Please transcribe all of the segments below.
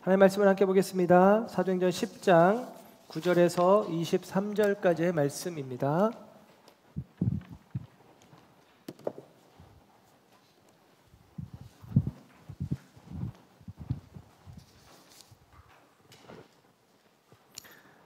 하나님의 말씀을 함께 보겠습니다. 사도행전 10장 9절에서 23절까지의 말씀입니다.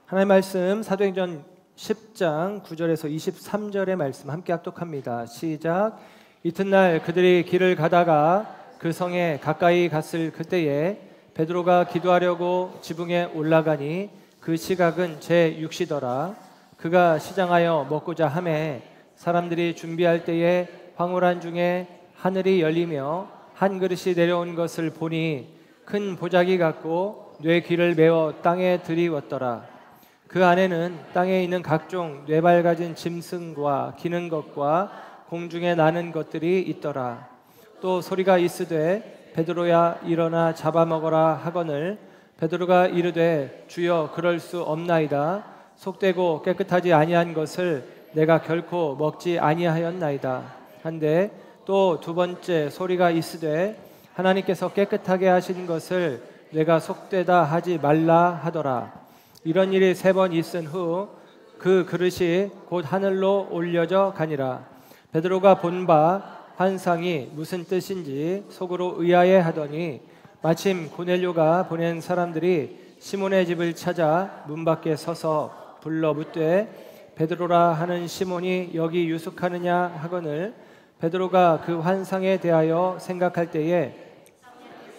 하나님의 말씀 사도행전 10장 9절에서 23절의 말씀 함께 합독합니다. 시작. 이튿날 그들이 길을 가다가 그 성에 가까이 갔을 그때에 베드로가 기도하려고 지붕에 올라가니 그 시각은 제6시더라. 그가 시장하여 먹고자 하매 사람들이 준비할 때에 황홀한 중에 하늘이 열리며 한 그릇이 내려온 것을 보니 큰 보자기 같고 뇌 귀를 메어 땅에 들이웠더라. 그 안에는 땅에 있는 각종 뇌발 가진 짐승과 기는 것과 공중에 나는 것들이 있더라. 또 소리가 있으되 베드로야 일어나 잡아먹어라 하거늘 베드로가 이르되 주여 그럴 수 없나이다. 속되고 깨끗하지 아니한 것을 내가 결코 먹지 아니하였나이다. 한데 또 두 번째 소리가 있으되 하나님께서 깨끗하게 하신 것을 내가 속되다 하지 말라 하더라. 이런 일이 3번 있은 후 그 그릇이 곧 하늘로 올려져 가니라. 베드로가 본 바 환상이 무슨 뜻인지 속으로 의아해하더니 마침 고넬료가 보낸 사람들이 시몬의 집을 찾아 문 밖에 서서 불러 묻되 베드로라 하는 시몬이 여기 유숙하느냐 하거늘 베드로가 그 환상에 대하여 생각할 때에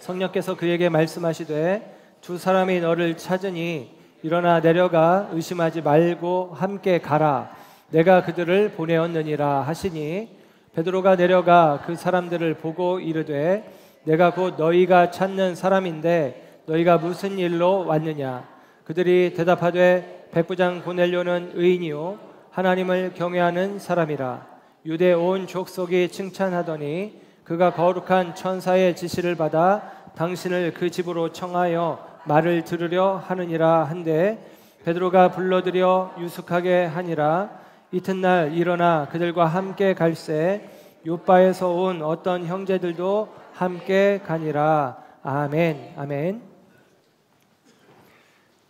성령께서 그에게 말씀하시되 두 사람이 너를 찾으니 일어나 내려가 의심하지 말고 함께 가라. 내가 그들을 보내었느니라 하시니 베드로가 내려가 그 사람들을 보고 이르되 내가 곧 너희가 찾는 사람인데 너희가 무슨 일로 왔느냐. 그들이 대답하되 백부장 고넬료는 의인이요 하나님을 경외하는 사람이라. 유대 온 족속이 칭찬하더니 그가 거룩한 천사의 지시를 받아 당신을 그 집으로 청하여 말을 들으려 하느니라 한데 베드로가 불러들여 유숙하게 하니라. 이튿날 일어나 그들과 함께 갈새 요바에서 온 어떤 형제들도 함께 가니라. 아멘. 아멘.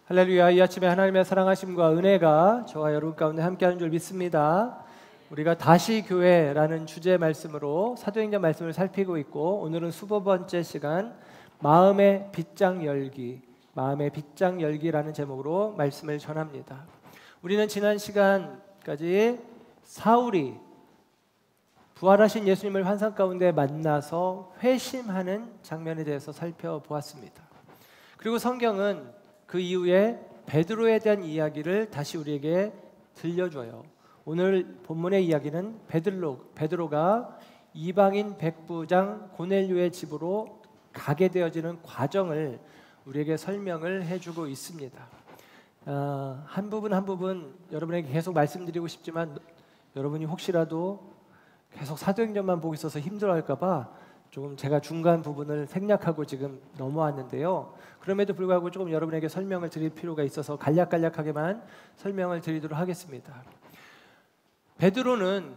할렐루야. 이 아침에 하나님의 사랑하심과 은혜가 저와 여러분 가운데 함께하는 줄 믿습니다. 우리가 다시 교회라는 주제 말씀으로 사도행전 말씀을 살피고 있고 오늘은 20번째 시간 마음의 빗장 열기, 마음의 빗장 열기라는 제목으로 말씀을 전합니다. 우리는 지난 시간까지 사울이 부활하신 예수님을 환상 가운데 만나서 회심하는 장면에 대해서 살펴보았습니다. 그리고 성경은 그 이후에 베드로에 대한 이야기를 다시 우리에게 들려줘요. 오늘 본문의 이야기는 베드로가 이방인 백부장 고넬료의 집으로 가게 되어지는 과정을 우리에게 설명을 해주고 있습니다. 한 부분 여러분에게 계속 말씀드리고 싶지만 여러분이 혹시라도 계속 사도행전만 보고 있어서 힘들어할까 봐 조금 제가 중간 부분을 생략하고 지금 넘어왔는데요. 그럼에도 불구하고 조금 여러분에게 설명을 드릴 필요가 있어서 간략하게만 설명을 드리도록 하겠습니다. 베드로는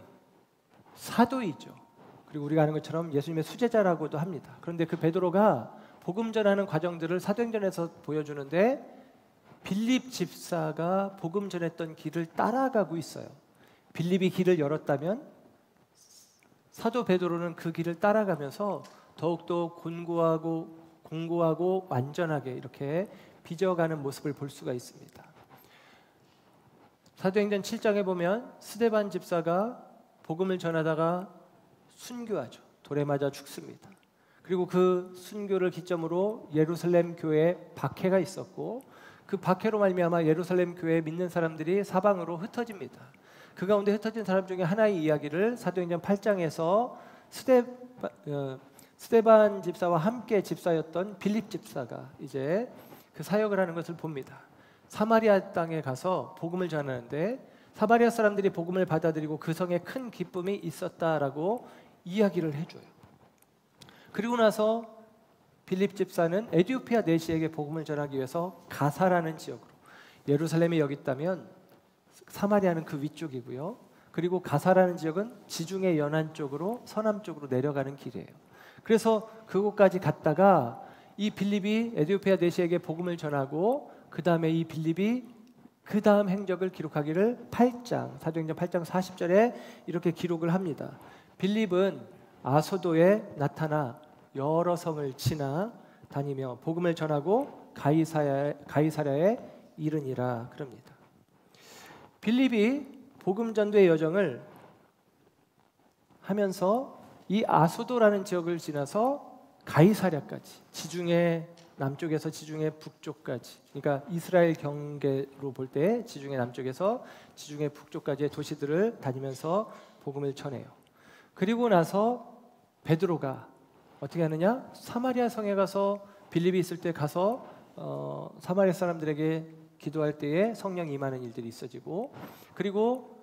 사도이죠. 그리고 우리가 아는 것처럼 예수님의 수제자라고도 합니다. 그런데 그 베드로가 복음 전하는 과정들을 사도행전에서 보여주는데 빌립 집사가 복음 전했던 길을 따라가고 있어요. 빌립이 길을 열었다면 사도 베드로는 그 길을 따라가면서 더욱더 공고하고 완전하게 이렇게 빚어가는 모습을 볼 수가 있습니다. 사도행전 7장에 보면 스데반 집사가 복음을 전하다가 순교하죠. 돌에 맞아 죽습니다. 그리고 그 순교를 기점으로 예루살렘 교회에 박해가 있었고 그 박해로 말미암아 예루살렘 교회에 믿는 사람들이 사방으로 흩어집니다. 그 가운데 흩어진 사람 중에 하나의 이야기를 사도행전 8장에서 스데반 집사와 함께 집사였던 빌립 집사가 이제 그 사역을 하는 것을 봅니다. 사마리아 땅에 가서 복음을 전하는데 사마리아 사람들이 복음을 받아들이고 그 성에 큰 기쁨이 있었다라고 이야기를 해줘요. 그리고 나서 빌립 집사는 에디오피아 내시에게 복음을 전하기 위해서 가사라는 지역으로, 예루살렘이 여기 있다면 사마리아는 그 위쪽이고요. 그리고 가사라는 지역은 지중해 연안 쪽으로 서남쪽으로 내려가는 길이에요. 그래서 그곳까지 갔다가 이 빌립이 에디오피아 내시에게 복음을 전하고 그 다음에 이 빌립이 그 다음 행적을 기록하기를 사도행전 8장 40절에 이렇게 기록을 합니다. 빌립은 아소도에 나타나 여러 성을 지나 다니며 복음을 전하고 가이사랴에 이르니라 그럽니다. 빌립이 복음 전도의 여정을 하면서 이 아소도라는 지역을 지나서 가이사랴까지, 지중해 남쪽에서 지중해 북쪽까지, 그러니까 이스라엘 경계로 볼 때 지중해 남쪽에서 지중해 북쪽까지의 도시들을 다니면서 복음을 전해요. 그리고 나서 베드로가 어떻게 하느냐? 사마리아 성에 가서 빌립이 있을 때 가서 사마리아 사람들에게 기도할 때에 성령 임하는 일들이 있어지고, 그리고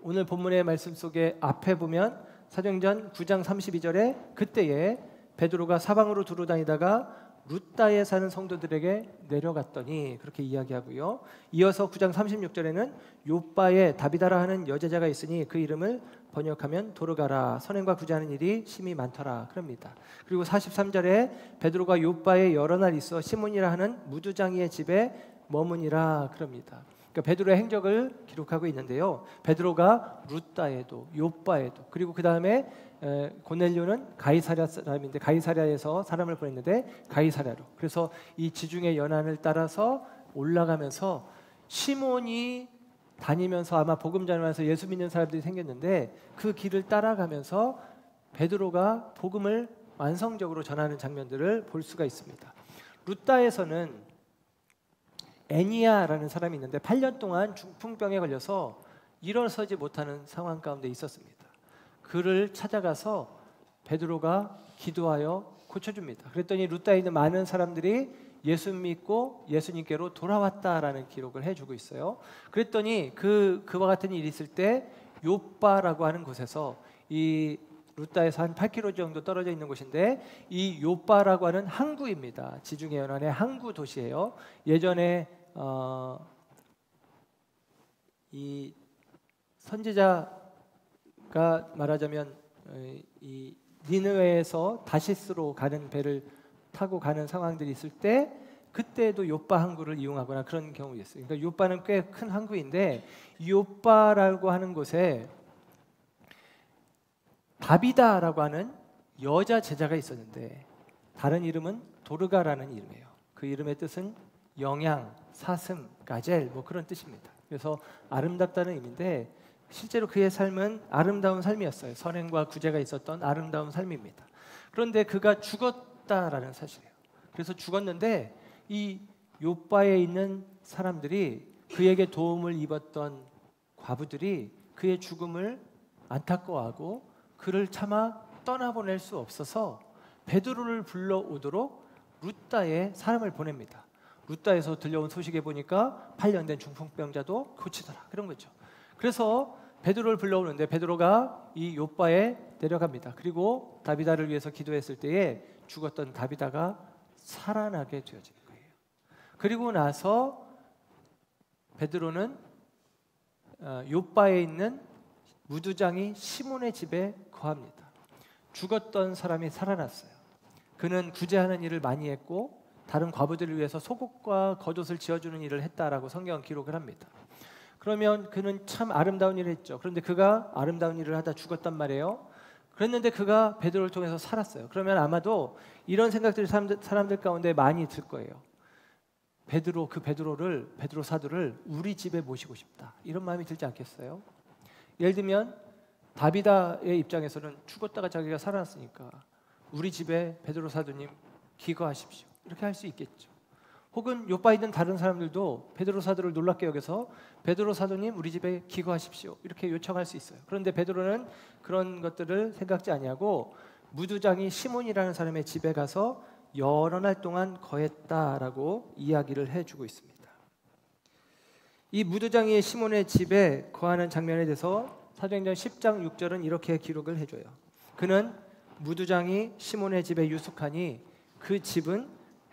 오늘 본문의 말씀 속에 앞에 보면 사도행전 9장 32절에 그때에 베드로가 사방으로 두루 다니다가 루따에 사는 성도들에게 내려갔더니 그렇게 이야기하고요. 이어서 9장 36절에는 요빠에 다비다라 하는 여제자가 있으니 그 이름을 번역하면 도르가라, 선행과 구제하는 일이 심히 많더라 그럽니다. 그리고 43절에 베드로가 요빠에 여러 날 있어 시몬이라 하는 무두장이의 집에 머무니라 그럽니다. 그러니까 베드로의 행적을 기록하고 있는데요. 베드로가 루따에도 요빠에도, 그리고 그 다음에 고넬료는 가이사랴 사람인데 가이사랴에서 사람을 보냈는데 가이사랴로, 그래서 이 지중해 연안을 따라서 올라가면서 시몬이 다니면서 아마 복음 전하면서 예수 믿는 사람들이 생겼는데 그 길을 따라가면서 베드로가 복음을 완성적으로 전하는 장면들을 볼 수가 있습니다. 루따에서는 애니아라는 사람이 있는데 8년 동안 중풍병에 걸려서 일어서지 못하는 상황 가운데 있었습니다. 그를 찾아가서 베드로가 기도하여 고쳐줍니다. 그랬더니 루따에 있는 많은 사람들이 예수 믿고 예수님께로 돌아왔다라는 기록을 해주고 있어요. 그랬더니 그와 같은 일이 있을 때 요빠라고 하는 곳에서, 이 루따에서 한 8km 정도 떨어져 있는 곳인데 이 요빠라고 하는 항구입니다. 지중해 연안의 항구 도시예요. 예전에 이 선지자가 말하자면 이 니느웨에서 다시스로 가는 배를 타고 가는 상황들이 있을 때 그때도 요빠 항구를 이용하거나 그런 경우였어요. 그러니까 요빠는 꽤 큰 항구인데 요빠라고 하는 곳에 다비다라고 하는 여자 제자가 있었는데 다른 이름은 도르가라는 이름이에요. 그 이름의 뜻은 영양, 사슴, 가젤 뭐 그런 뜻입니다. 그래서 아름답다는 의미인데 실제로 그의 삶은 아름다운 삶이었어요. 선행과 구제가 있었던 아름다운 삶입니다. 그런데 그가 죽었다라는 사실이에요. 그래서 죽었는데 이 요빠에 있는 사람들이, 그에게 도움을 입었던 과부들이 그의 죽음을 안타까워하고 그를 차마 떠나보낼 수 없어서 베드로를 불러오도록 루따에 사람을 보냅니다. 루따에서 들려온 소식에 보니까 8년 된 중풍병자도 고치더라 그런 거죠. 그래서 베드로를 불러오는데 베드로가 이 요빠에 내려갑니다. 그리고 다비다를 위해서 기도했을 때에 죽었던 다비다가 살아나게 되어지는 거예요. 그리고 나서 베드로는 요빠에 있는 무두장이 시몬의 집에 거합니다. 죽었던 사람이 살아났어요. 그는 구제하는 일을 많이 했고 다른 과부들을 위해서 속옷과 겉옷을 지어주는 일을 했다라고 성경은 기록을 합니다. 그러면 그는 참 아름다운 일을 했죠. 그런데 그가 아름다운 일을 하다 죽었단 말이에요. 그랬는데 그가 베드로를 통해서 살았어요. 그러면 아마도 이런 생각들이 사람들 가운데 많이 들 거예요. 베드로 사도를 우리 집에 모시고 싶다, 이런 마음이 들지 않겠어요? 예를 들면 다비다의 입장에서는 죽었다가 자기가 살아났으니까 우리 집에 베드로 사도님 기거하십시오, 이렇게 할 수 있겠죠. 혹은 요빠에 있는 다른 사람들도 베드로 사도를 놀랍게 여겨서 베드로 사도님 우리 집에 기거하십시오, 이렇게 요청할 수 있어요. 그런데 베드로는 그런 것들을 생각지 아니하고 무두장이 시몬이라는 사람의 집에 가서 여러 날 동안 거했다라고 이야기를 해주고 있습니다. 이 무두장이 시몬의 집에 거하는 장면에 대해서 사도행전 10장 6절은 이렇게 기록을 해줘요. 그는 무두장이 시몬의 집에 유숙하니 그 집은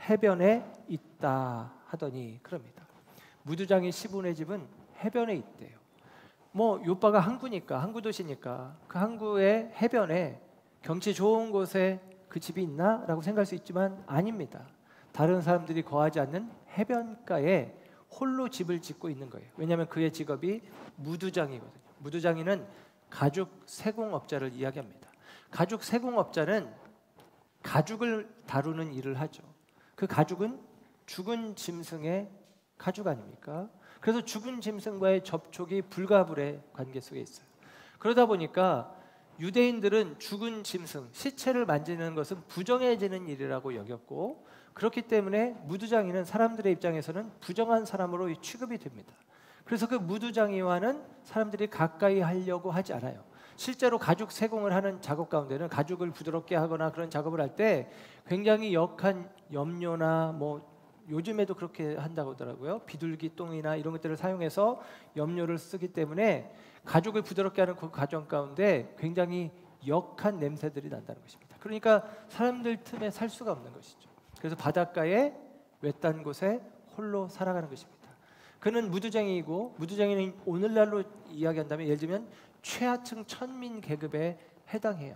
해변에 있다 하더니 그럽니다. 무두장이 시몬의 집은 해변에 있대요. 뭐 요빠가 항구 도시니까 그 항구의 해변에 경치 좋은 곳에 그 집이 있나? 라고 생각할 수 있지만 아닙니다. 다른 사람들이 거하지 않는 해변가에 홀로 집을 짓고 있는 거예요. 왜냐하면 그의 직업이 무두장이거든요. 무두장이는 가죽 세공업자를 이야기합니다. 가죽 세공업자는 가죽을 다루는 일을 하죠. 그 가죽은 죽은 짐승의 가죽 아닙니까? 그래서 죽은 짐승과의 접촉이 불가불의 관계 속에 있어요. 그러다 보니까 유대인들은 죽은 짐승, 시체를 만지는 것은 부정해지는 일이라고 여겼고, 그렇기 때문에 무두장이는 사람들의 입장에서는 부정한 사람으로 취급이 됩니다. 그래서 그 무두장이와는 사람들이 가까이 하려고 하지 않아요. 실제로 가죽 세공을 하는 작업 가운데는 가죽을 부드럽게 하거나 그런 작업을 할 때 굉장히 역한 염료나 요즘에도 그렇게 한다고 하더라고요. 비둘기 똥이나 이런 것들을 사용해서 염료를 쓰기 때문에 가죽을 부드럽게 하는 그 과정 가운데 굉장히 역한 냄새들이 난다는 것입니다. 그러니까 사람들 틈에 살 수가 없는 것이죠. 그래서 바닷가에 외딴 곳에 홀로 살아가는 것입니다. 그는 무두장이고, 무두장이는 오늘날로 이야기한다면 예를 들면 최하층 천민 계급에 해당해요.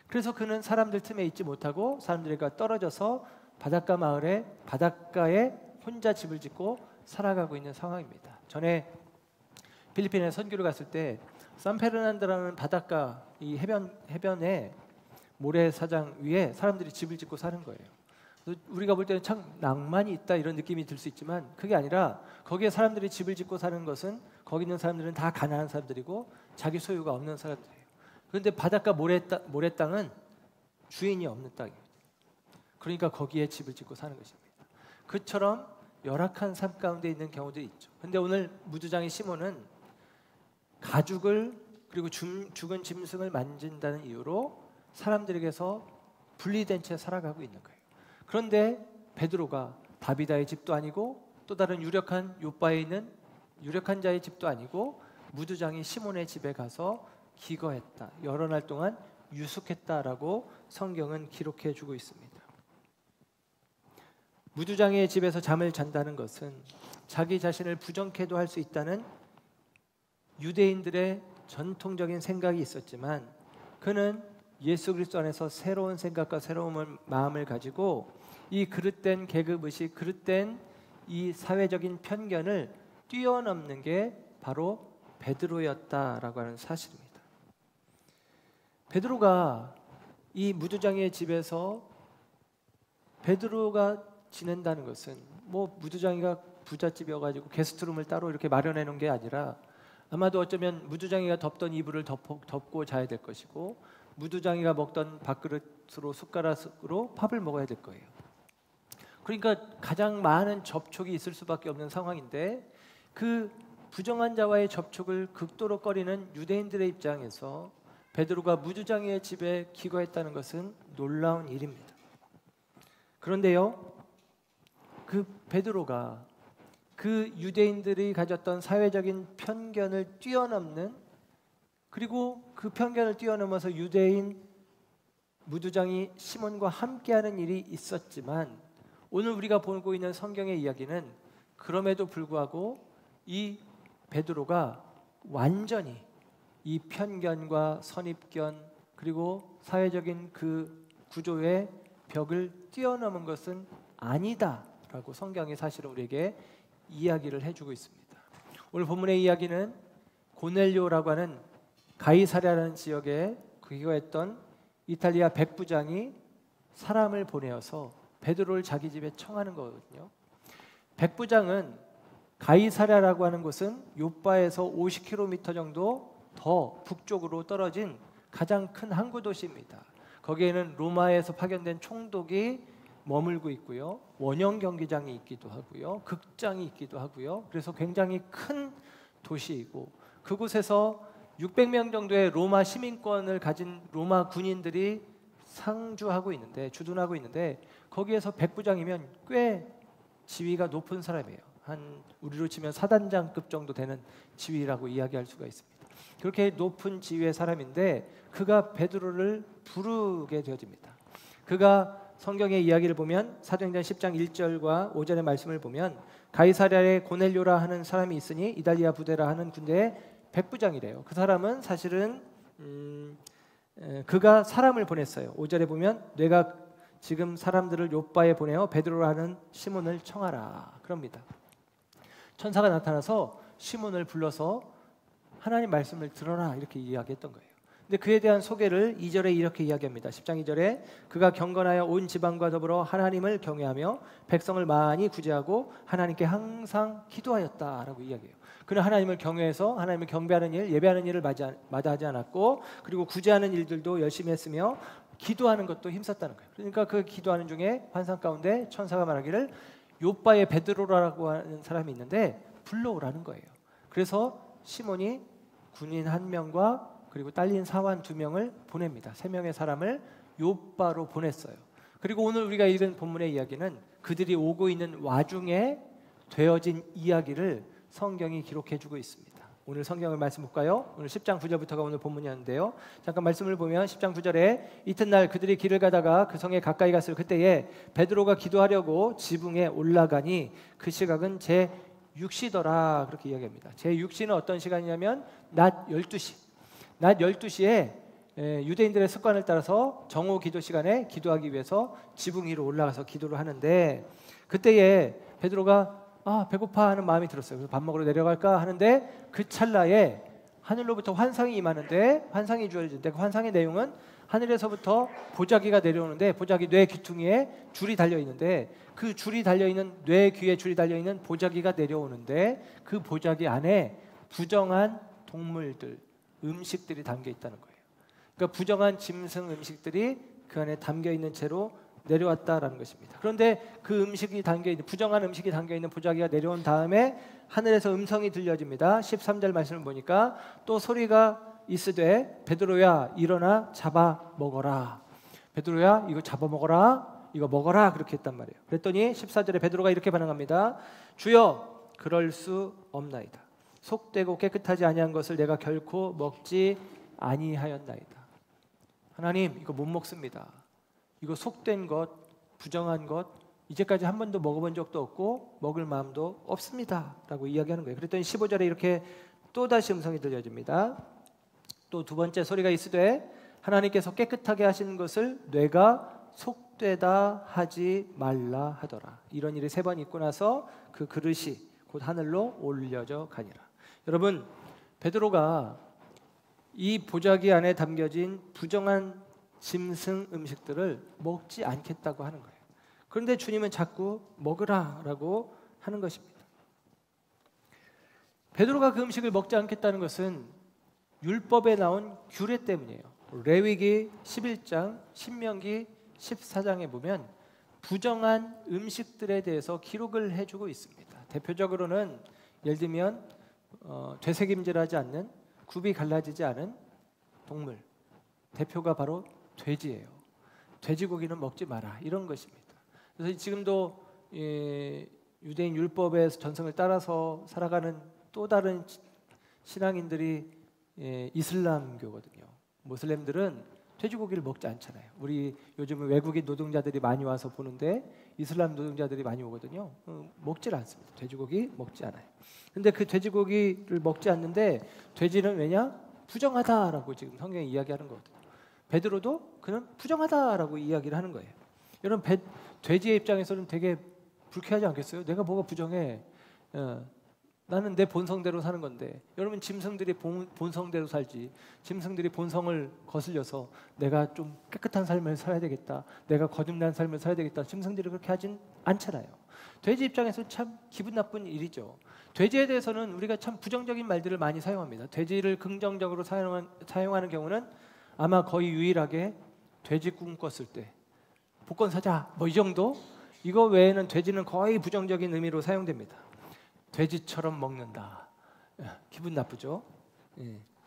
그래서 그는 사람들 틈에 있지 못하고 사람들과 떨어져서 바닷가 마을에 바닷가에 혼자 집을 짓고 살아가고 있는 상황입니다. 전에 필리핀에 선교를 갔을 때 산페르난도라는 바닷가 이 해변에 모래사장 위에 사람들이 집을 짓고 사는 거예요. 우리가 볼 때는 참 낭만이 있다 이런 느낌이 들 수 있지만 그게 아니라 거기에 사람들이 집을 짓고 사는 것은 거기 있는 사람들은 다 가난한 사람들이고 자기 소유가 없는 사람들이에요. 그런데 바닷가 모래땅은 주인이 없는 땅이에요. 그러니까 거기에 집을 짓고 사는 것입니다. 그처럼 열악한 삶 가운데 있는 경우들이 있죠. 그런데 오늘 무두장의 시몬은 가죽을 그리고 죽은 짐승을 만진다는 이유로 사람들에게서 분리된 채 살아가고 있는 거예요. 그런데 베드로가 다비다의 집도 아니고 또 다른 유력한 요바에 있는 유력한 자의 집도 아니고 무두장이 시몬의 집에 가서 기거했다. 여러 날 동안 유숙했다라고 성경은 기록해 주고 있습니다. 무두장의 집에서 잠을 잔다는 것은 자기 자신을 부정케도 할 수 있다는 유대인들의 전통적인 생각이 있었지만 그는 예수 그리스도 안에서 새로운 생각과 새로운 마음을 가지고 이 그릇된 계급의식, 그릇된 이 사회적인 편견을 뛰어넘는 게 바로 베드로였다라고 하는 사실입니다. 베드로가 이 무두장의 집에서 베드로가 지낸다는 것은 무두장이가 부잣집이어가지고 게스트룸을 따로 이렇게 마련해 놓은 게 아니라 아마도 어쩌면 무두장이가 덮던 이불을 덮고 자야 될 것이고 무두장이가 먹던 밥그릇으로 숟가락으로 밥을 먹어야 될 거예요. 그러니까 가장 많은 접촉이 있을 수밖에 없는 상황인데 그 부정한 자와의 접촉을 극도로 꺼리는 유대인들의 입장에서 베드로가 무두장이의 집에 기거했다는 것은 놀라운 일입니다. 그런데요, 그 베드로가 그 유대인들이 가졌던 사회적인 편견을 뛰어넘는 그리고 그 편견을 뛰어넘어서 유대인 무두장이 시몬과 함께하는 일이 있었지만 오늘 우리가 보고 있는 성경의 이야기는 그럼에도 불구하고 이 베드로가 완전히 이 편견과 선입견 그리고 사회적인 그 구조의 벽을 뛰어넘은 것은 아니다라고 성경이 사실은 우리에게 이야기를 해주고 있습니다. 오늘 본문의 이야기는 고넬료라고 하는 가이사랴라는 지역에 귀거했던 이탈리아 백부장이 사람을 보내어서 베드로를 자기 집에 청하는 거거든요. 백부장은 가이사랴라고 하는 곳은 요빠에서 50km 정도 더 북쪽으로 떨어진 가장 큰 항구 도시입니다. 거기에는 로마에서 파견된 총독이 머물고 있고요. 원형 경기장이 있기도 하고요. 극장이 있기도 하고요. 그래서 굉장히 큰 도시이고 그곳에서 600명 정도의 로마 시민권을 가진 로마 군인들이 상주하고 있는데 주둔하고 있는데 거기에서 백부장이면 꽤 지위가 높은 사람이에요. 한 우리로 치면 사단장급 정도 되는 지위라고 이야기할 수가 있습니다. 그렇게 높은 지위의 사람인데 그가 베드로를 부르게 되어집니다. 그가 성경의 이야기를 보면 사도행전 10장 1절과 5절의 말씀을 보면 가이사랴에 고넬료라 하는 사람이 있으니 이달리아 부대라 하는 군대의 백부장이래요. 그 사람은 사실은 그가 사람을 보냈어요. 5절에 보면 내가 지금 사람들을 욥바에 보내어 베드로라는 시몬을 청하라 그럽니다. 천사가 나타나서 시몬을 불러서 하나님 말씀을 들어라 이렇게 이야기했던 거예요. 근데 그에 대한 소개를 2절에 이렇게 이야기합니다. 10장 2절에 그가 경건하여 온 지방과 더불어 하나님을 경외하며 백성을 많이 구제하고 하나님께 항상 기도하였다라고 이야기해요. 그는 하나님을 경외해서 하나님을 경배하는 일, 예배하는 일을 마다하지 않았고 그리고 구제하는 일들도 열심히 했으며 기도하는 것도 힘썼다는 거예요. 그러니까 그 기도하는 중에 환상 가운데 천사가 말하기를 욥바의 베드로라고 하는 사람이 있는데 불러오라는 거예요. 그래서 시몬이 군인 1명과 그리고 딸린 사환 2명을 보냅니다. 3명의 사람을 욥바로 보냈어요. 그리고 오늘 우리가 읽은 본문의 이야기는 그들이 오고 있는 와중에 되어진 이야기를 성경이 기록해주고 있습니다. 오늘 성경을 말씀 볼까요? 오늘 10장 9절부터가 오늘 본문이었는데요. 잠깐 말씀을 보면 10장 9절에 이튿날 그들이 길을 가다가 그 성에 가까이 갔을 그때에 베드로가 기도하려고 지붕에 올라가니 그 시각은 제 6시더라 그렇게 이야기합니다. 제 6시는 어떤 시간이냐면 낮 12시. 낮 12시에 유대인들의 습관을 따라서 정오 기도 시간에 기도하기 위해서 지붕 위로 올라가서 기도를 하는데 그때에 베드로가 배고파 하는 마음이 들었어요. 그래서 밥 먹으러 내려갈까 하는데 그 찰나에 하늘로부터 환상이 임하는데 환상이 주어지는데 그 환상의 내용은 하늘에서부터 보자기가 내려오는데 보자기 뇌 귀퉁이에 줄이 달려있는데 그 줄이 달려있는 뇌 귀에 줄이 달려있는 보자기가 내려오는데 그 보자기 안에 부정한 동물들 음식들이 담겨 있다는 거예요. 그러니까 부정한 짐승 음식들이 그 안에 담겨 있는 채로 내려왔다라는 것입니다. 그런데 그 음식이 담겨 있는 부정한 음식이 담겨 있는 보자기가 내려온 다음에 하늘에서 음성이 들려집니다. 13절 말씀을 보니까 또 소리가 있으되 베드로야 일어나 잡아 먹어라. 베드로야 이거 잡아 먹어라. 이거 먹어라 그렇게 했단 말이에요. 그랬더니 14절에 베드로가 이렇게 반응합니다. 주여 그럴 수 없나이다. 속되고 깨끗하지 아니한 것을 내가 결코 먹지 아니하였나이다. 하나님 이거 못 먹습니다. 이거 속된 것, 부정한 것 이제까지 한 번도 먹어본 적도 없고 먹을 마음도 없습니다 라고 이야기하는 거예요. 그랬더니 15절에 이렇게 또다시 음성이 들려집니다. 또 두 번째 소리가 있으되 하나님께서 깨끗하게 하시는 것을 뇌가 속되다 하지 말라 하더라. 이런 일이 3번 있고 나서 그 그릇이 곧 하늘로 올려져 가니라. 여러분 베드로가 이 보자기 안에 담겨진 부정한 짐승 음식들을 먹지 않겠다고 하는 거예요. 그런데 주님은 자꾸 먹으라라고 하는 것입니다. 베드로가 그 음식을 먹지 않겠다는 것은 율법에 나온 규례 때문이에요. 레위기 11장, 신명기 14장에 보면 부정한 음식들에 대해서 기록을 해주고 있습니다. 대표적으로는 예를 들면 되새김질하지 않는 굽이 갈라지지 않은 동물 대표가 바로 돼지예요. 돼지고기는 먹지 마라 이런 것입니다. 그래서 지금도 유대인 율법의 전승을 따라서 살아가는 또 다른 신앙인들이 이슬람교거든요. 모슬렘들은 돼지고기를 먹지 않잖아요. 우리 요즘은 외국인 노동자들이 많이 와서 보는데 이슬람 노동자들이 많이 오거든요. 먹질 않습니다. 돼지고기 먹지 않아요. 근데 그 돼지고기를 먹지 않는데 돼지는 왜냐? 부정하다라고 지금 성경이 이야기하는 거거든요. 베드로도 그는 부정하다라고 이야기를 하는 거예요. 여러분 돼지의 입장에서는 되게 불쾌하지 않겠어요? 내가 뭐가 부정해? 나는 내 본성대로 사는 건데 여러분 짐승들이 본성대로 살지 짐승들이 본성을 거슬려서 내가 좀 깨끗한 삶을 살아야 되겠다 내가 거듭난 삶을 살아야 되겠다 짐승들이 그렇게 하진 않잖아요. 돼지 입장에서 참 기분 나쁜 일이죠. 돼지에 대해서는 우리가 참 부정적인 말들을 많이 사용합니다. 돼지를 긍정적으로 사용하는 경우는 아마 거의 유일하게 돼지 꿈꿨을 때 복권 사자 뭐 이 정도? 이거 외에는 돼지는 거의 부정적인 의미로 사용됩니다. 돼지처럼 먹는다. 기분 나쁘죠?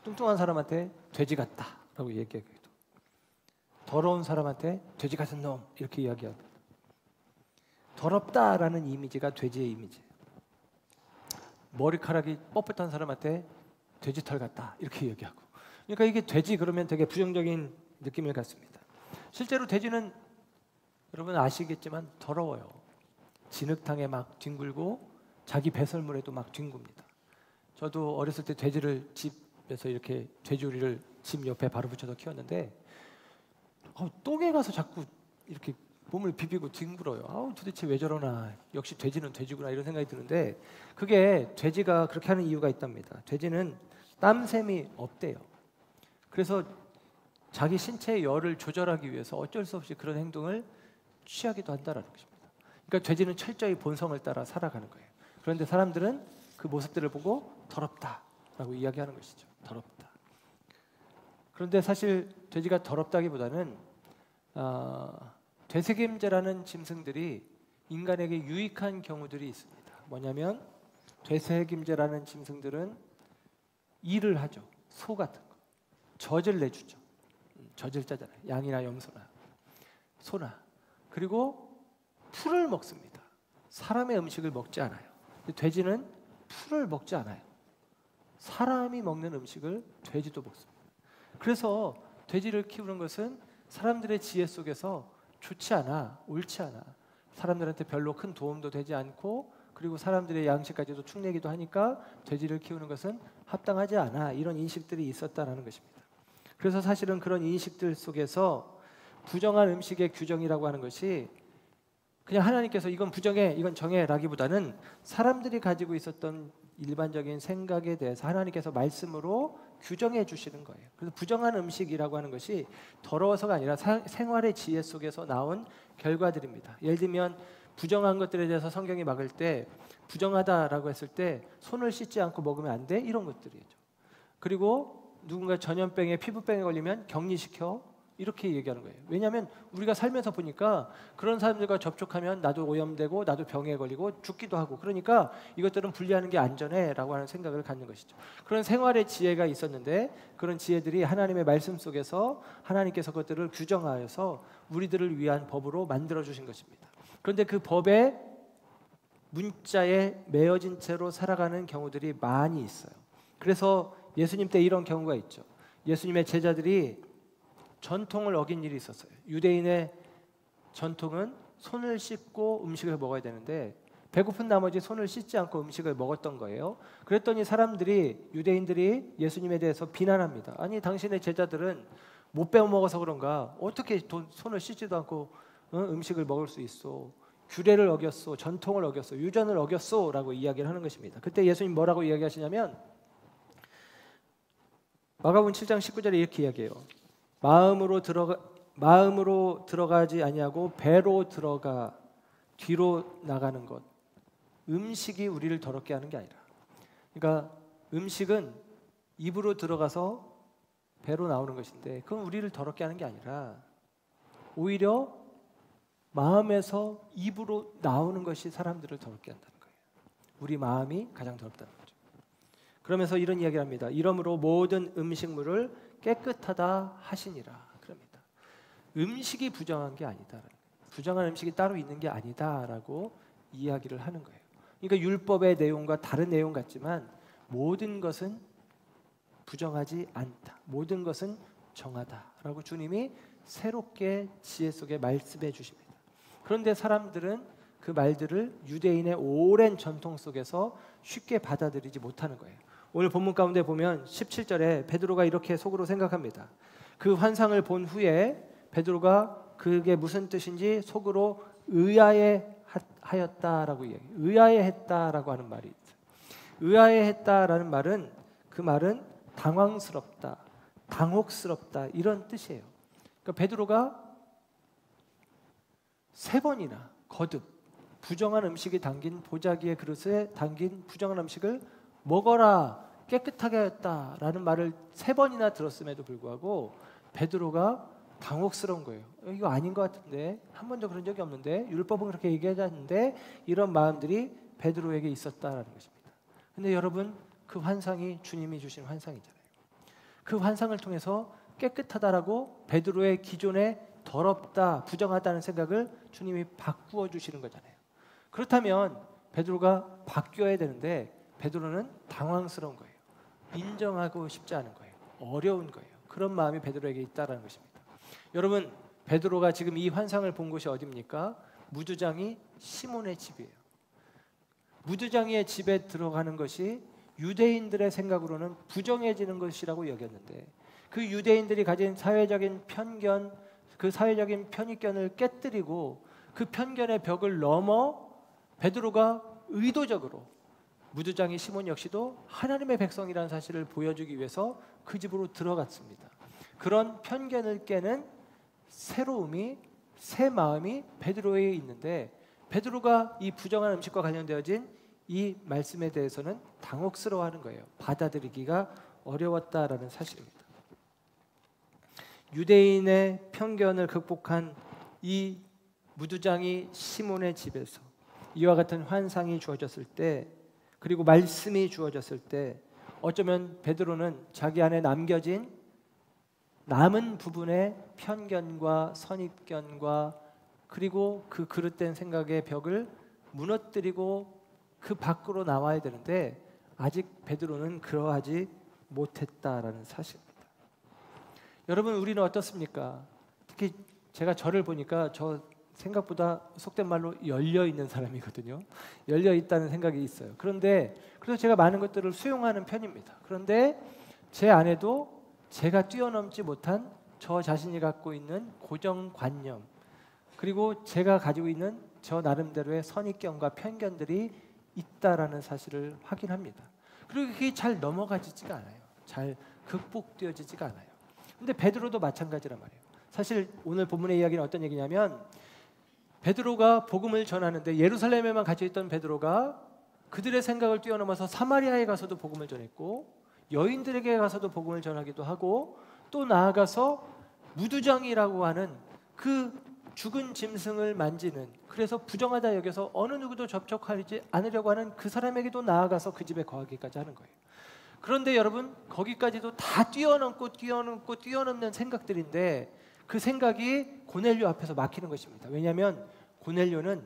뚱뚱한 사람한테 돼지 같다라고 얘기하기도. 더러운 사람한테 돼지 같은 놈 이렇게 이야기하고. 더럽다라는 이미지가 돼지의 이미지예요. 머리카락이 뻣뻣한 사람한테 돼지털 같다 이렇게 얘기하고. 그러니까 이게 돼지 그러면 되게 부정적인 느낌을 갖습니다. 실제로 돼지는 여러분 아시겠지만 더러워요. 진흙탕에 막 뒹굴고 자기 배설물에도 막 뒹굽니다. 저도 어렸을 때 돼지를 집 집에서 이렇게 돼지우리를 집 옆에 바로 붙여서 키웠는데 똥에 가서 자꾸 이렇게 몸을 비비고 뒹굴어요. 도대체 왜 저러나. 역시 돼지는 돼지구나 이런 생각이 드는데 그게 돼지가 그렇게 하는 이유가 있답니다. 돼지는 땀샘이 없대요. 그래서 자기 신체의 열을 조절하기 위해서 어쩔 수 없이 그런 행동을 취하기도 한다는 것입니다. 그러니까 돼지는 철저히 본성을 따라 살아가는 거예요. 그런데 사람들은 그 모습들을 보고 더럽다라고 이야기하는 것이죠. 더럽다. 그런데 사실 돼지가 더럽다기보다는 되새김질하는 짐승들이 인간에게 유익한 경우들이 있습니다. 뭐냐면 되새김질하는 짐승들은 일을 하죠. 소 같은 거. 젖을 내주죠. 젖을 짜잖아요. 양이나 염소나 소나. 그리고 풀을 먹습니다. 사람의 음식을 먹지 않아요. 돼지는 풀을 먹지 않아요. 사람이 먹는 음식을 돼지도 먹습니다. 그래서 돼지를 키우는 것은 사람들의 지혜 속에서 좋지 않아, 옳지 않아. 사람들한테 별로 큰 도움도 되지 않고 그리고 사람들의 양식까지도 축내기도 하니까 돼지를 키우는 것은 합당하지 않아. 이런 인식들이 있었다라는 것입니다. 그래서 사실은 그런 인식들 속에서 부정한 음식의 규정이라고 하는 것이 그냥 하나님께서 이건 부정해, 이건 정해라기보다는 사람들이 가지고 있었던 일반적인 생각에 대해서 하나님께서 말씀으로 규정해 주시는 거예요. 그래서 부정한 음식이라고 하는 것이 더러워서가 아니라 생활의 지혜 속에서 나온 결과들입니다. 예를 들면 부정한 것들에 대해서 성경이 막을 때 부정하다라고 했을 때 손을 씻지 않고 먹으면 안 돼? 이런 것들이죠. 그리고 누군가 전염병에 피부병에 걸리면 격리시켜 이렇게 얘기하는 거예요. 왜냐하면 우리가 살면서 보니까 그런 사람들과 접촉하면 나도 오염되고 나도 병에 걸리고 죽기도 하고 그러니까 이것들은 분리하는 게 안전해라고 하는 생각을 갖는 것이죠. 그런 생활의 지혜가 있었는데 그런 지혜들이 하나님의 말씀 속에서 하나님께서 그것들을 규정하여서 우리들을 위한 법으로 만들어 주신 것입니다. 그런데 그 법의 문자에 매어진 채로 살아가는 경우들이 많이 있어요. 그래서 예수님 때 이런 경우가 있죠. 예수님의 제자들이 전통을 어긴 일이 있었어요. 유대인의 전통은 손을 씻고 음식을 먹어야 되는데 배고픈 나머지 손을 씻지 않고 음식을 먹었던 거예요. 그랬더니 유대인들이 예수님에 대해서 비난합니다. 아니 당신의 제자들은 못 배워 먹어서 그런가 어떻게 손을 씻지도 않고 음식을 먹을 수 있어. 규례를 어겼어. 전통을 어겼어. 유전을 어겼어 라고 이야기를 하는 것입니다. 그때 예수님 뭐라고 이야기하시냐면 마가복음 7장 19절에 이렇게 이야기해요. 마음으로 들어가지 아니하고 배로 들어가 뒤로 나가는 것. 음식이 우리를 더럽게 하는 게 아니라. 그러니까 음식은 입으로 들어가서 배로 나오는 것인데 그건 우리를 더럽게 하는 게 아니라 오히려 마음에서 입으로 나오는 것이 사람들을 더럽게 한다는 거예요. 우리 마음이 가장 더럽다는 거죠. 그러면서 이런 이야기를 합니다. 이러므로 모든 음식물을 깨끗하다 하시니라. 그럽니다. 음식이 부정한 게 아니다. 부정한 음식이 따로 있는 게 아니다라고 이야기를 하는 거예요. 그러니까 율법의 내용과 다른 내용 같지만 모든 것은 부정하지 않다. 모든 것은 정하다라고 주님이 새롭게 지혜 속에 말씀해 주십니다. 그런데 사람들은 그 말들을 유대인의 오랜 전통 속에서 쉽게 받아들이지 못하는 거예요. 오늘 본문 가운데 보면 17절에 베드로가 이렇게 속으로 생각합니다. 그 환상을 본 후에 베드로가 그게 무슨 뜻인지 속으로 의아해하였다라고 얘기해요. 의아해했다라고 하는 말이 있어요. 의아해했다라는 말은 그 말은 당황스럽다, 당혹스럽다 이런 뜻이에요. 그러니까 베드로가 3번이나 거듭 부정한 음식이 담긴 보자기의 그릇에 담긴 부정한 음식을 먹어라 깨끗하게 하였다라는 말을 3번이나 들었음에도 불구하고 베드로가 당혹스러운 거예요. 이거 아닌 것 같은데 한 번도 그런 적이 없는데 율법은 그렇게 얘기하지 않는데 이런 마음들이 베드로에게 있었다라는 것입니다. 근데 여러분 그 환상이 주님이 주신 환상이잖아요. 그 환상을 통해서 깨끗하다라고 베드로의 기존의 더럽다, 부정하다는 생각을 주님이 바꾸어 주시는 거잖아요. 그렇다면 베드로가 바뀌어야 되는데 베드로는 당황스러운 거예요. 인정하고 싶지 않은 거예요. 어려운 거예요. 그런 마음이 베드로에게 있다라는 것입니다. 여러분, 베드로가 지금 이 환상을 본 곳이 어디입니까? 무두장이 시몬의 집이에요. 무두장이의 집에 들어가는 것이 유대인들의 생각으로는 부정해지는 것이라고 여겼는데 그 유대인들이 가진 사회적인 편견, 그 사회적인 편견을 깨뜨리고 그 편견의 벽을 넘어 베드로가 의도적으로 무두장이 시몬 역시도 하나님의 백성이라는 사실을 보여주기 위해서 그 집으로 들어갔습니다. 그런 편견을 깨는 새로움이, 새 마음이 베드로에 있는데 베드로가 이 부정한 음식과 관련되어진 이 말씀에 대해서는 당혹스러워하는 거예요. 받아들이기가 어려웠다라는 사실입니다. 유대인의 편견을 극복한 이 무두장이 시몬의 집에서 이와 같은 환상이 주어졌을 때, 그리고 말씀이 주어졌을 때 어쩌면 베드로는 자기 안에 남겨진 남은 부분의 편견과 선입견과 그리고 그 그릇된 생각의 벽을 무너뜨리고 그 밖으로 나와야 되는데 아직 베드로는 그러하지 못했다라는 사실입니다. 여러분, 우리는 어떻습니까? 특히 제가 저를 보니까 저 생각보다 속된 말로 열려 있는 사람이거든요. 열려 있다는 생각이 있어요. 그래서 제가 많은 것들을 수용하는 편입니다. 그런데 제 안에도 제가 뛰어넘지 못한 저 자신이 갖고 있는 고정관념, 그리고 제가 가지고 있는 저 나름대로의 선입견과 편견들이 있다라는 사실을 확인합니다. 그리고 그게 잘 넘어가지지가 않아요. 잘 극복되어지지가 않아요. 근데 베드로도 마찬가지란 말이에요. 사실 오늘 본문의 이야기는 어떤 얘기냐면 베드로가 복음을 전하는데 예루살렘에만 갇혀 있던 베드로가 그들의 생각을 뛰어넘어서 사마리아에 가서도 복음을 전했고 여인들에게 가서도 복음을 전하기도 하고 또 나아가서 무두장이라고 하는 그 죽은 짐승을 만지는, 그래서 부정하다 여겨서 어느 누구도 접촉하지 않으려고 하는 그 사람에게도 나아가서 그 집에 거하기까지 하는 거예요. 그런데 여러분, 거기까지도 다 뛰어넘는 생각들인데 그 생각이 고넬료 앞에서 막히는 것입니다. 왜냐하면 고넬료는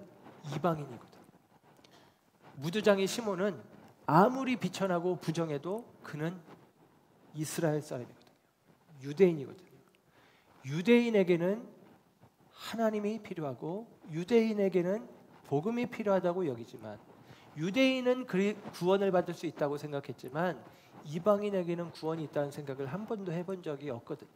이방인이거든. 무두장이 시몬은 아무리 비천하고 부정해도 그는 이스라엘 사람이거든요. 유대인이거든요. 유대인에게는 하나님이 필요하고 유대인에게는 복음이 필요하다고 여기지만 유대인은 구원을 받을 수 있다고 생각했지만 이방인에게는 구원이 있다는 생각을 한 번도 해본 적이 없거든요.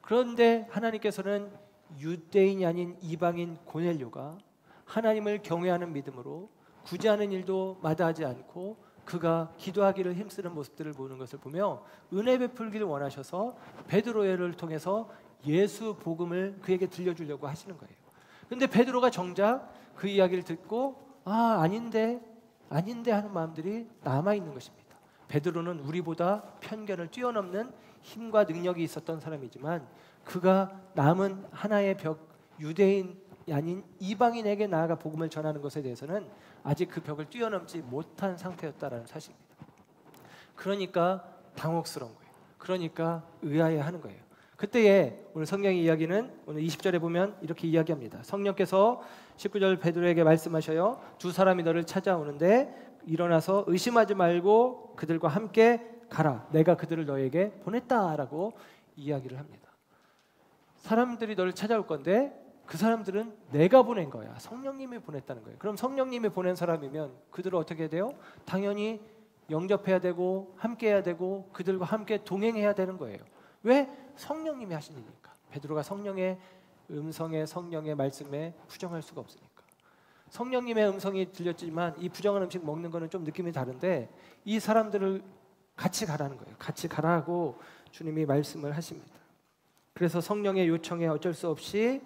그런데 하나님께서는 유대인이 아닌 이방인 고넬료가 하나님을 경외하는 믿음으로 구제하는 일도 마다하지 않고 그가 기도하기를 힘쓰는 모습들을 보는 것을 보며 은혜 베풀기를 원하셔서 베드로를 통해서 예수 복음을 그에게 들려주려고 하시는 거예요. 그런데 베드로가 정작 그 이야기를 듣고 아닌데 하는 마음들이 남아있는 것입니다. 베드로는 우리보다 편견을 뛰어넘는 힘과 능력이 있었던 사람이지만 그가 남은 하나의 벽, 유대인 아닌 이방인에게 나아가 복음을 전하는 것에 대해서는 아직 그 벽을 뛰어넘지 못한 상태였다라는 사실입니다. 그러니까 당혹스러운 거예요. 그러니까 의아해하는 거예요. 그때에 오늘 성경의 이야기는 오늘 20절에 보면 이렇게 이야기합니다. 성령께서 19절 베드로에게 말씀하셔요. 두 사람이 너를 찾아오는데 일어나서 의심하지 말고 그들과 함께 가라. 내가 그들을 너에게 보냈다라고 이야기를 합니다. 사람들이 너를 찾아올 건데 그 사람들은 내가 보낸 거야. 성령님이 보냈다는 거예요. 그럼 성령님이 보낸 사람이면 그들은 어떻게 돼요? 당연히 영접해야 되고 함께 해야 되고 그들과 함께 동행해야 되는 거예요. 왜? 성령님이 하신 일이니까. 베드로가 성령의 음성에 성령의 말씀에 부정할 수가 없으니까. 성령님의 음성이 들렸지만 이 부정한 음식 먹는 거는 좀 느낌이 다른데 이 사람들을 같이 가라는 거예요. 같이 가라고 주님이 말씀을 하십니다. 그래서 성령의 요청에 어쩔 수 없이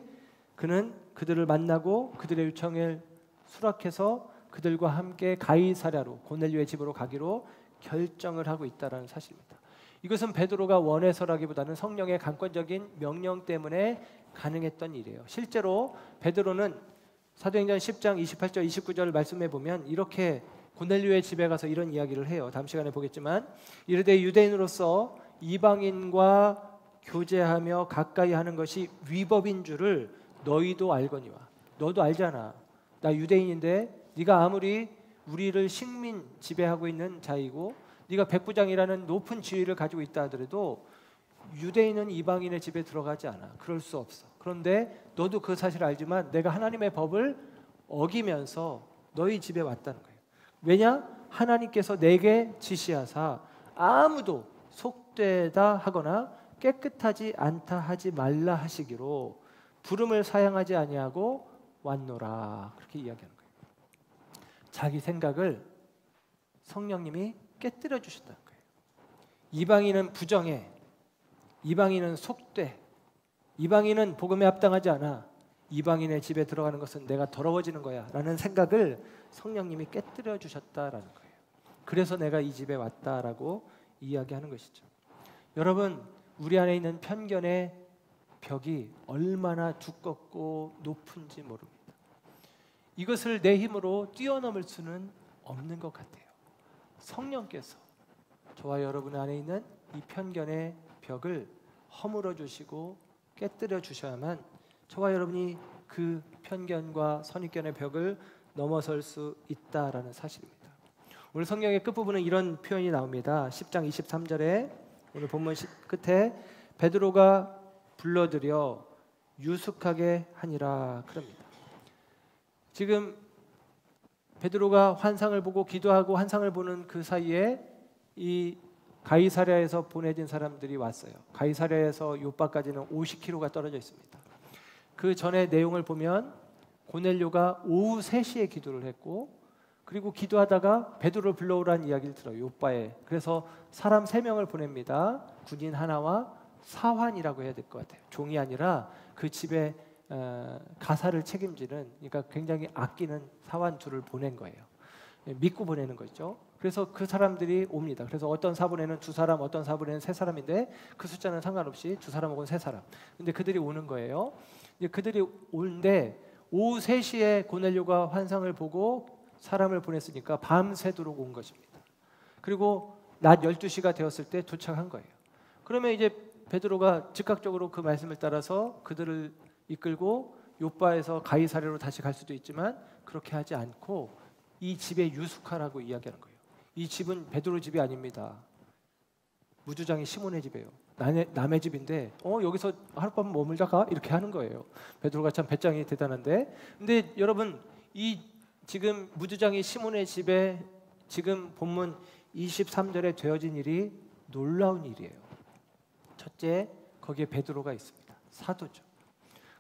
그는 그들을 만나고 그들의 요청을 수락해서 그들과 함께 가이사랴로 고넬료의 집으로 가기로 결정을 하고 있다는 사실입니다. 이것은 베드로가 원해서라기보다는 성령의 강권적인 명령 때문에 가능했던 일이에요. 실제로 베드로는 사도행전 10장 28절 29절 말씀해 보면 이렇게 고넬료의 집에 가서 이런 이야기를 해요. 다음 시간에 보겠지만 이르되 유대인으로서 이방인과 교제하며 가까이 하는 것이 위법인 줄을 너희도 알거니와. 너도 알잖아. 나 유대인인데 네가 아무리 우리를 식민 지배하고 있는 자이고 네가 백부장이라는 높은 지위를 가지고 있다 하더라도 유대인은 이방인의 집에 들어가지 않아. 그럴 수 없어. 그런데 너도 그 사실을 알지만 내가 하나님의 법을 어기면서 너희 집에 왔다는 거예요. 왜냐? 하나님께서 내게 지시하사 아무도 속되다 하거나 깨끗하지 않다 하지 말라 하시기로 부름을 사양하지 아니하고 왔노라. 그렇게 이야기하는 거예요. 자기 생각을 성령님이 깨뜨려 주셨다는 거예요. 이방인은 부정해, 이방인은 속돼, 이방인은 복음에 합당하지 않아, 이방인의 집에 들어가는 것은 내가 더러워지는 거야 라는 생각을 성령님이 깨뜨려 주셨다라는 거예요. 그래서 내가 이 집에 왔다라고 이야기하는 것이죠. 여러분, 우리 안에 있는 편견의 벽이 얼마나 두껍고 높은지 모릅니다. 이것을 내 힘으로 뛰어넘을 수는 없는 것 같아요. 성령께서 저와 여러분 안에 있는 이 편견의 벽을 허물어 주시고 깨뜨려 주셔야만 저와 여러분이 그 편견과 선입견의 벽을 넘어설 수 있다라는 사실입니다. 오늘 성경의 끝부분은 이런 표현이 나옵니다. 10장 23절에 오늘 본문 끝에 베드로가 불러들여 유숙하게 하니라 그럽니다. 지금 베드로가 환상을 보고 기도하고 환상을 보는 그 사이에 이 가이사랴에서 보내진 사람들이 왔어요. 가이사랴에서 요빠까지는 50km가 떨어져 있습니다. 그 전에 내용을 보면 고넬료가 오후 3시에 기도를 했고, 그리고 기도하다가 베드로를 불러오라는 이야기를 들어요. 요빠에. 그래서 사람 3명을 보냅니다. 군인 하나와 사환이라고 해야 될 것 같아요. 종이 아니라 그 집에 가사를 책임지는, 그러니까 굉장히 아끼는 사환 둘을 보낸 거예요. 믿고 보내는 거죠. 그래서 그 사람들이 옵니다. 그래서 어떤 사본에는 2사람, 어떤 사본에는 3사람인데 그 숫자는 상관없이 2사람 혹은 3사람. 근데 그들이 오는 거예요. 이제 그들이 오는데 오후 3시에 고넬료가 환상을 보고 사람을 보냈으니까 밤새도록 온 것입니다. 그리고 낮 12시가 되었을 때 도착한 거예요. 그러면 이제 베드로가 즉각적으로 그 말씀을 따라서 그들을 이끌고 요빠에서 가이사랴로 다시 갈 수도 있지만 그렇게 하지 않고 이 집에 유숙하라고 이야기하는 거예요. 이 집은 베드로 집이 아닙니다. 무주장이 시몬의 집이에요. 남의 집인데 여기서 하룻밤 머물다 가? 이렇게 하는 거예요. 베드로가 참 배짱이 대단한데, 근데 여러분, 이 지금 무주장이 시몬의 집에 지금 본문 23절에 되어진 일이 놀라운 일이에요. 첫째, 거기에 베드로가 있습니다. 사도죠.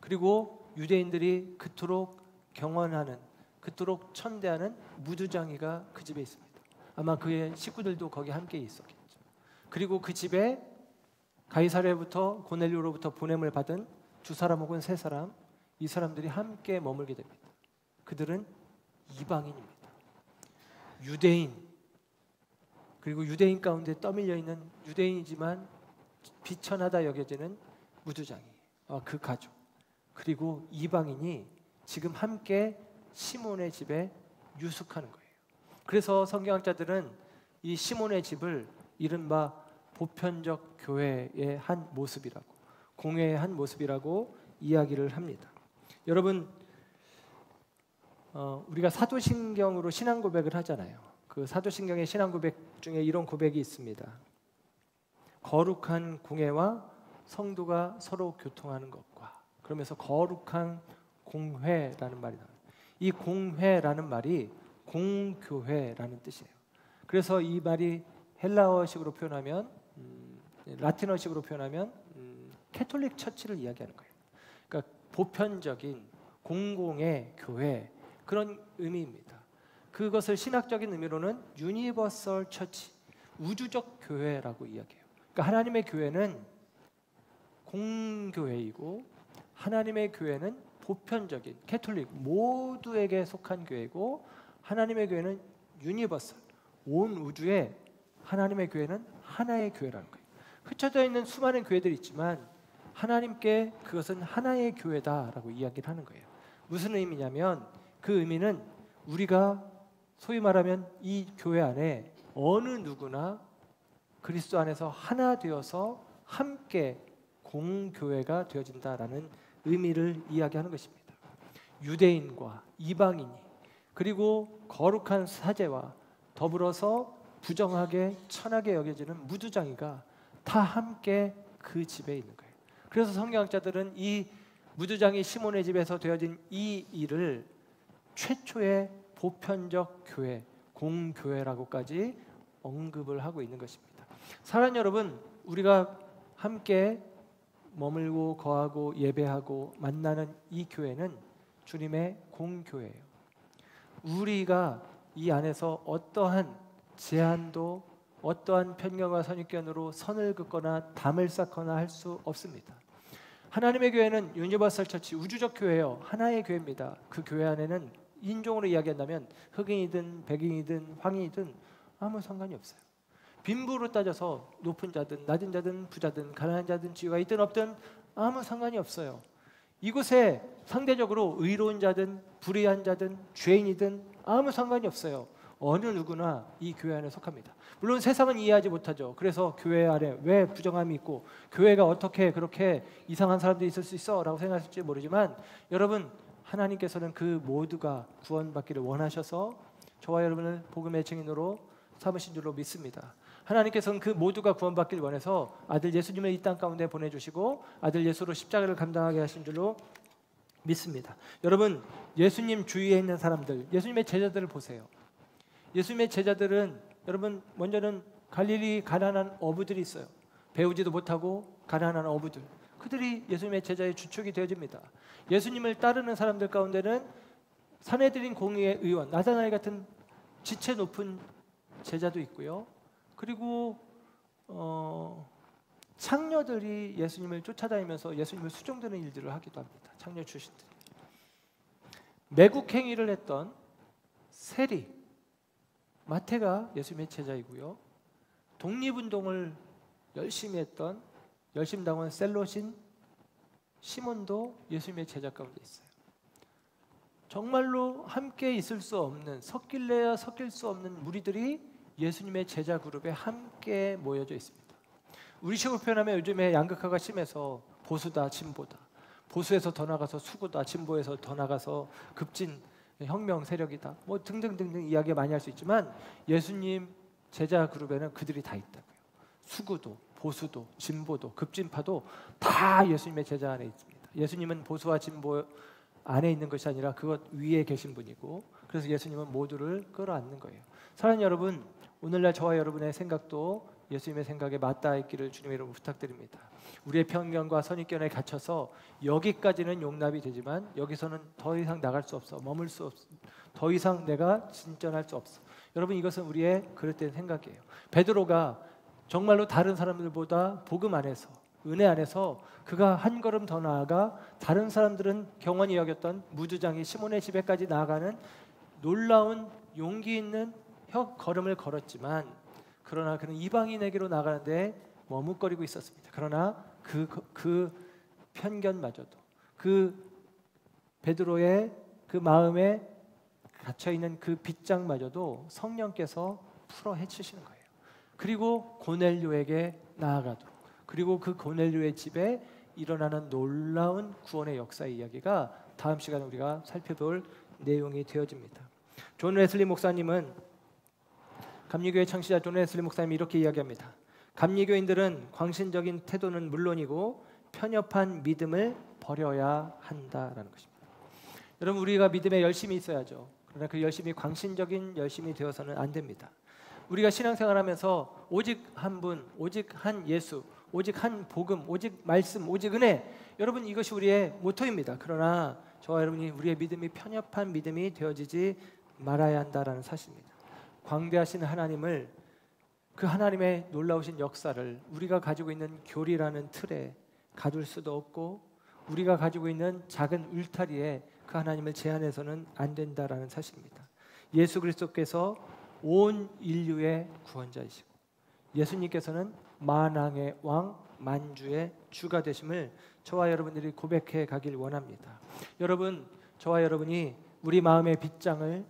그리고 유대인들이 그토록 경언하는, 그토록 천대하는 무주장이가 그 집에 있습니다. 아마 그의 식구들도 거기 함께 있었겠죠. 그리고 그 집에 가이사랴부터 고넬료로부터 보냄을 받은 2사람 혹은 3사람, 이 사람들이 함께 머물게 됩니다. 그들은 이방인입니다. 유대인, 그리고 유대인 가운데 떠밀려 있는 유대인이지만 비천하다 여겨지는 무주장이, 그 가족, 그리고 이방인이 지금 함께 시몬의 집에 유숙하는 거예요. 그래서 성경학자들은 이 시몬의 집을 이른바 보편적 교회의 한 모습이라고, 공회의 한 모습이라고 이야기를 합니다. 여러분, 우리가 사도신경으로 신앙 고백을 하잖아요. 그 사도신경의 신앙 고백 중에 이런 고백이 있습니다. 거룩한 공회와 성도가 서로 교통하는 것과, 그러면서 거룩한 공회라는 말이 나와요. 이 공회라는 말이 공교회라는 뜻이에요. 그래서 이 말이 헬라어식으로 표현하면, 라틴어식으로 표현하면 캐톨릭 처치를 이야기하는 거예요. 그러니까 보편적인 공공의 교회, 그런 의미입니다. 그것을 신학적인 의미로는 유니버설 처치, 우주적 교회라고 이야기해요. 그러니까 하나님의 교회는 공교회이고 하나님의 교회는 보편적인 캐톨릭 모두에게 속한 교회고, 하나님의 교회는 유니버설, 온 우주에 하나님의 교회는 하나의 교회라는 거예요. 흩어져 있는 수많은 교회들이 있지만 하나님께 그것은 하나의 교회다라고 이야기를 하는 거예요. 무슨 의미냐면, 그 의미는 우리가 소위 말하면 이 교회 안에 어느 누구나 그리스도 안에서 하나 되어서 함께 공교회가 되어진다라는 의미를 이야기하는 것입니다. 유대인과 이방인이, 그리고 거룩한 사제와 더불어서 부정하게 천하게 여겨지는 무주장이가 다 함께 그 집에 있는 거예요. 그래서 성경학자들은 이 무주장이 시몬의 집에서 되어진 이 일을 최초의 보편적 교회, 공교회라고까지 언급을 하고 있는 것입니다. 사랑하는 여러분, 우리가 함께 머물고 거하고 예배하고 만나는 이 교회는 주님의 공교회예요. 우리가 이 안에서 어떠한 제한도 어떠한 편견과 선입견으로 선을 긋거나 담을 쌓거나 할 수 없습니다. 하나님의 교회는 유니버설 처치, 우주적 교회예요. 하나의 교회입니다. 그 교회 안에는 인종으로 이야기한다면 흑인이든 백인이든 황인이든 아무 상관이 없어요. 빈부로 따져서 높은 자든 낮은 자든 부자든 가난한 자든 지위가 있든 없든 아무 상관이 없어요. 이곳에 상대적으로 의로운 자든 불의한 자든 죄인이든 아무 상관이 없어요. 어느 누구나 이 교회 안에 속합니다. 물론 세상은 이해하지 못하죠. 그래서 교회 안에 왜 부정함이 있고 교회가 어떻게 그렇게 이상한 사람들이 있을 수 있어? 라고 생각하실지 모르지만 여러분, 하나님께서는 그 모두가 구원받기를 원하셔서 저와 여러분을 복음의 증인으로 삼으신 줄로 믿습니다. 하나님께서는 그 모두가 구원받기를 원해서 아들 예수님을 이 땅 가운데 보내주시고 아들 예수로 십자가를 감당하게 하신 줄로 믿습니다. 여러분, 예수님 주위에 있는 사람들, 예수님의 제자들을 보세요. 예수님의 제자들은 여러분, 먼저는 갈릴리 가난한 어부들이 있어요. 배우지도 못하고 가난한 어부들, 그들이 예수님의 제자의 주축이 되어집니다. 예수님을 따르는 사람들 가운데는 산헤드린 공의의 의원 나다나엘 같은 지체 높은 제자도 있고요. 그리고 창녀들이 예수님을 쫓아다니면서 예수님을 수종드는 일들을 하기도 합니다. 창녀 출신들이. 매국 행위를 했던 세리 마태가 예수님의 제자이고요. 독립운동을 열심히 했던 열심당원 셀롯인 시몬도 예수님의 제자 가운데 있어요. 정말로 함께 있을 수 없는, 섞일래야 섞일 수 없는 무리들이 예수님의 제자 그룹에 함께 모여져 있습니다. 우리식으로 표현하면 요즘에 양극화가 심해서 보수다 진보다, 보수에서 더 나가서 수구다, 진보에서 더 나가서 급진 혁명 세력이다, 뭐 등등등등 이야기 많이 할 수 있지만 예수님 제자 그룹에는 그들이 다 있다고요. 수구도 보수도 진보도 급진파도 다 예수님의 제자 안에 있습니다. 예수님은 보수와 진보 안에 있는 것이 아니라 그것 위에 계신 분이고, 그래서 예수님은 모두를 끌어안는 거예요. 사랑하는 여러분, 오늘날 저와 여러분의 생각도 예수님의 생각에 맞닿아 있기를 주님의 이름으로 부탁드립니다. 우리의 편견과 선입견에 갇혀서 여기까지는 용납이 되지만 여기서는 더 이상 나갈 수 없어, 머물 수 없어, 더 이상 내가 진전할 수 없어. 여러분, 이것은 우리의 그릇된 생각이에요. 베드로가 정말로 다른 사람들보다 복음 안에서, 은혜 안에서 그가 한 걸음 더 나아가 다른 사람들은 경원이 여겼던 무주장이 시몬의 집에까지 나아가는 놀라운 용기 있는 걸음을 걸었지만, 그러나 그는 이방인에게로 나가는데 머뭇거리고 있었습니다. 그러나 그 편견마저도, 그 베드로의 그 마음에 갇혀있는 그 빗장마저도 성령께서 풀어 헤치시는 거예요. 그리고 고넬료에게 나아가도록, 그리고 그 고넬료의 집에 일어나는 놀라운 구원의 역사의 이야기가 다음 시간에 우리가 살펴볼 내용이 되어집니다. 존 웨슬리 목사님은, 감리교회 창시자 존 웨슬리 목사님이 이렇게 이야기합니다. 감리교인들은 광신적인 태도는 물론이고 편협한 믿음을 버려야 한다라는 것입니다. 여러분, 우리가 믿음에 열심히 있어야죠. 그러나 그 열심이 광신적인 열심이 되어서는 안 됩니다. 우리가 신앙생활하면서 오직 한 분, 오직 한 예수, 오직 한 복음, 오직 말씀, 오직 은혜, 여러분, 이것이 우리의 모토입니다. 그러나 저와 여러분이 우리의 믿음이 편협한 믿음이 되어지지 말아야 한다라는 사실입니다. 광대하신 하나님을, 그 하나님의 놀라우신 역사를 우리가 가지고 있는 교리라는 틀에 가둘 수도 없고, 우리가 가지고 있는 작은 울타리에 그 하나님을 제한해서는 안 된다라는 사실입니다. 예수 그리스도께서 온 인류의 구원자이시고 예수님께서는 만왕의 왕, 만주의 주가 되심을 저와 여러분들이 고백해 가길 원합니다. 여러분, 저와 여러분이 우리 마음의 빗장을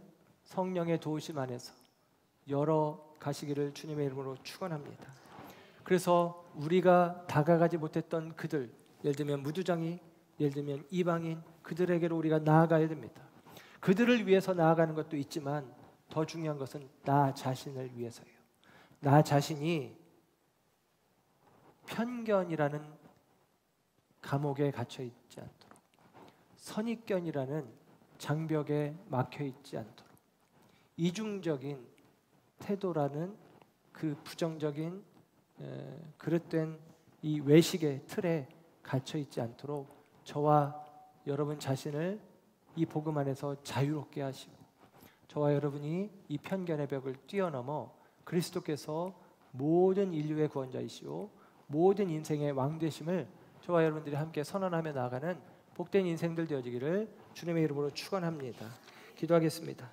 성령의 도우심 안에서 열어 가시기를 주님의 이름으로 축원합니다. 그래서 우리가 다가가지 못했던 그들, 예를 들면 무두장이, 예를 들면 이방인, 그들에게로 우리가 나아가야 됩니다. 그들을 위해서 나아가는 것도 있지만 더 중요한 것은 나 자신을 위해서예요. 나 자신이 편견이라는 감옥에 갇혀 있지 않도록, 선입견이라는 장벽에 막혀 있지 않도록, 이중적인 태도라는 그 부정적인 그릇된 이 외식의 틀에 갇혀 있지 않도록 저와 여러분 자신을 이 복음 안에서 자유롭게 하시고, 저와 여러분이 이 편견의 벽을 뛰어넘어 그리스도께서 모든 인류의 구원자이시오 모든 인생의 왕 되심을 저와 여러분들이 함께 선언하며 나아가는 복된 인생들 되어지기를 주님의 이름으로 축원합니다. 기도하겠습니다.